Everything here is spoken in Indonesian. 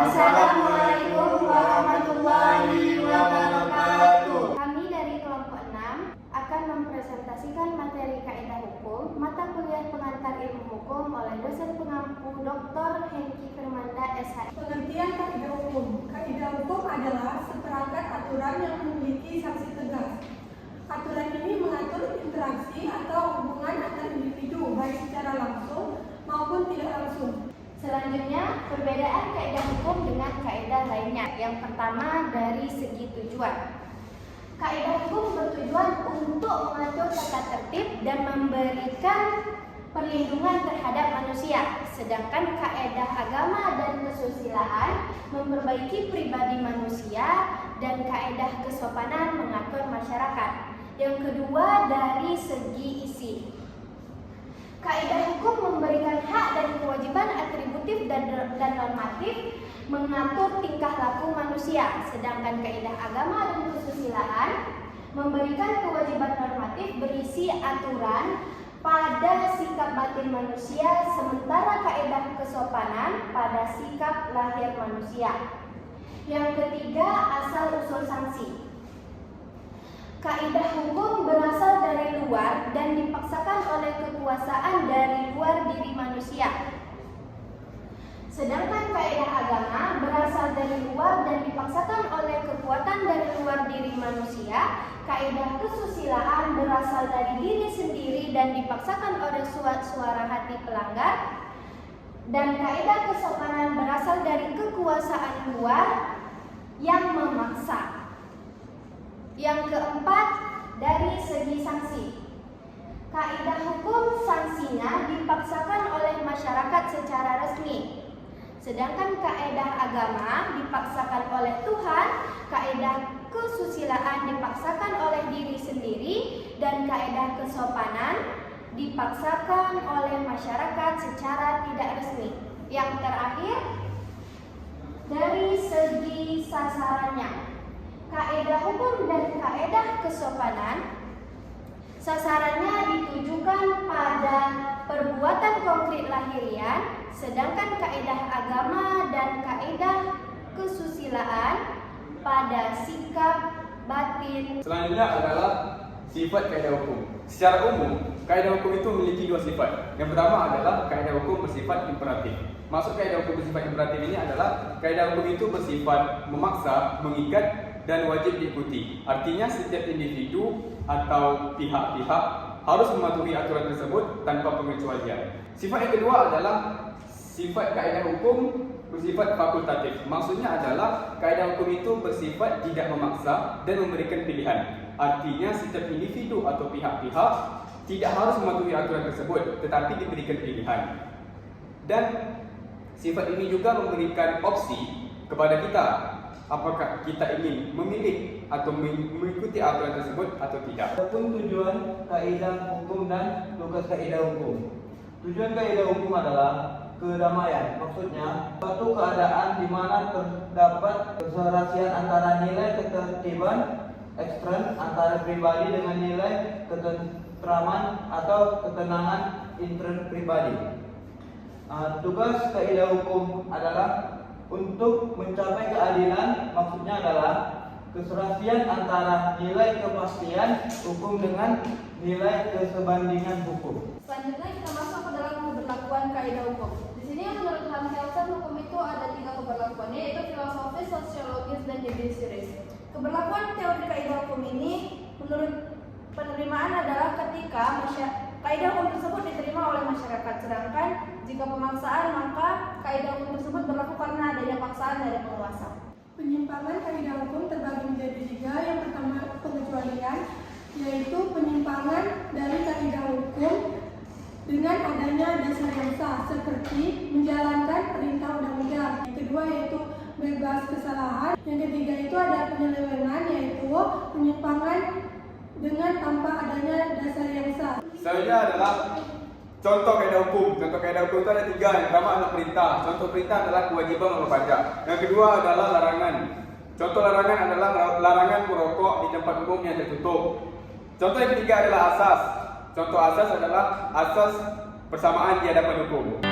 Assalamualaikum warahmatullahi wabarakatuh. Kami dari kelompok 6 akan mempresentasikan materi kaidah hukum mata kuliah pengantar ilmu hukum oleh dosen pengampu Dr. Hengki Firmanda SH. Pengertian kaidah hukum. Kaidah hukum adalah seperangkat aturan yang memiliki sanksi tegas. Aturan ini mengatur interaksi atau hubungan antar individu baik secara langsung maupun tidak langsung. Selanjutnya, perbedaan kaidah hukum dengan kaidah lainnya. Yang pertama, dari segi tujuan. Kaidah hukum bertujuan untuk mengatur tata tertib dan memberikan perlindungan terhadap manusia. Sedangkan kaidah agama dan kesusilaan memperbaiki pribadi manusia dan kaidah kesopanan mengatur masyarakat. Yang kedua, dari segi isi. Kaidah hukum memberikan hak dan kewajiban atributif dan normatif mengatur tingkah laku manusia, sedangkan kaidah agama dan kesusilaan memberikan kewajiban normatif berisi aturan pada sikap batin manusia, sementara kaidah kesopanan pada sikap lahir manusia. Yang ketiga, asal-usul sanksi. Kaidah hukum berasal dari luar dan dipaksakan oleh kekuasaan dari luar diri manusia. Sedangkan kaidah agama berasal dari luar dan dipaksakan oleh kekuatan dari luar diri manusia. Kaidah kesusilaan berasal dari diri sendiri dan dipaksakan oleh suara hati pelanggar. Dan kaidah kesopanan berasal dari kekuasaan luar yang memaksa. Yang keempat, dari segi sanksi. Kaidah hukum sanksinya dipaksakan oleh masyarakat secara resmi. Sedangkan kaidah agama dipaksakan oleh Tuhan, kaidah kesusilaan dipaksakan oleh diri sendiri, dan kaidah kesopanan dipaksakan oleh masyarakat secara tidak resmi. Yang terakhir, dari segi sasarannya. Kaidah hukum dan kaidah kesopanan sasarannya ditujukan pada perbuatan konkret lahiriah, sedangkan kaidah agama dan kaidah kesusilaan pada sikap batin. Selanjutnya adalah sifat kaidah hukum. Secara umum, kaidah hukum itu memiliki dua sifat. Yang pertama adalah kaidah hukum bersifat imperatif. Maksud kaidah hukum bersifat imperatif ini adalah kaidah hukum itu bersifat memaksa, mengikat, dan wajib diikuti. Artinya setiap individu atau pihak-pihak harus mematuhi aturan tersebut tanpa pengecualian. Sifat yang kedua adalah sifat kaidah hukum bersifat fakultatif. Maksudnya adalah kaidah hukum itu bersifat tidak memaksa dan memberikan pilihan. Artinya setiap individu atau pihak-pihak tidak harus mematuhi aturan tersebut, tetapi diberikan pilihan. Dan sifat ini juga memberikan opsi kepada kita, apakah kita ingin memilih atau mengikuti aturan tersebut atau tidak. Adapun tujuan kaidah hukum dan tugas kaidah hukum. Tujuan kaidah hukum adalah kedamaian. Maksudnya, suatu keadaan di mana terdapat keserasian antara nilai ketertiban ekstern antara pribadi dengan nilai ketentraman atau ketenangan intrapribadi. Tugas kaidah hukum adalah untuk mencapai keadilan, maksudnya adalah keserasian antara nilai kepastian hukum dengan nilai kesebandingan hukum. Selanjutnya kita masuk ke dalam keberlakuan kaidah hukum. Di sini menurut Hans Kelsen hukum itu ada 3 keberlakuan, yaitu filosofis, sosiologis, dan judisiaris. Keberlakuan teori kaidah hukum ini menurut penerimaan adalah ketika kaidah hukum tersebut diterima oleh masyarakat, sedangkan jika pemaksaan maka kaidah hukum tersebut berlaku karena adanya paksaan dari penguasa. Penyimpangan kaidah hukum terbagi menjadi 3. Yang pertama, pengecualian, yaitu penyimpangan dari kaidah hukum dengan adanya dasar yang sah, seperti menjalankan perintah undang-undang. Yang kedua yaitu bebas kesalahan. Yang ketiga itu ada penyelewengan, yaitu penyimpangan dengan tanpa adanya dasar yang sah. Selanjutnya adalah contoh kaidah hukum. Contoh kaidah hukum itu ada 3. Yang pertama adalah perintah. Contoh perintah adalah kewajiban membayar pajak. Yang kedua adalah larangan. Contoh larangan adalah larangan merokok di tempat umum yang tertutup. Contoh yang ketiga adalah asas. Contoh asas adalah asas persamaan di hadapan hukum.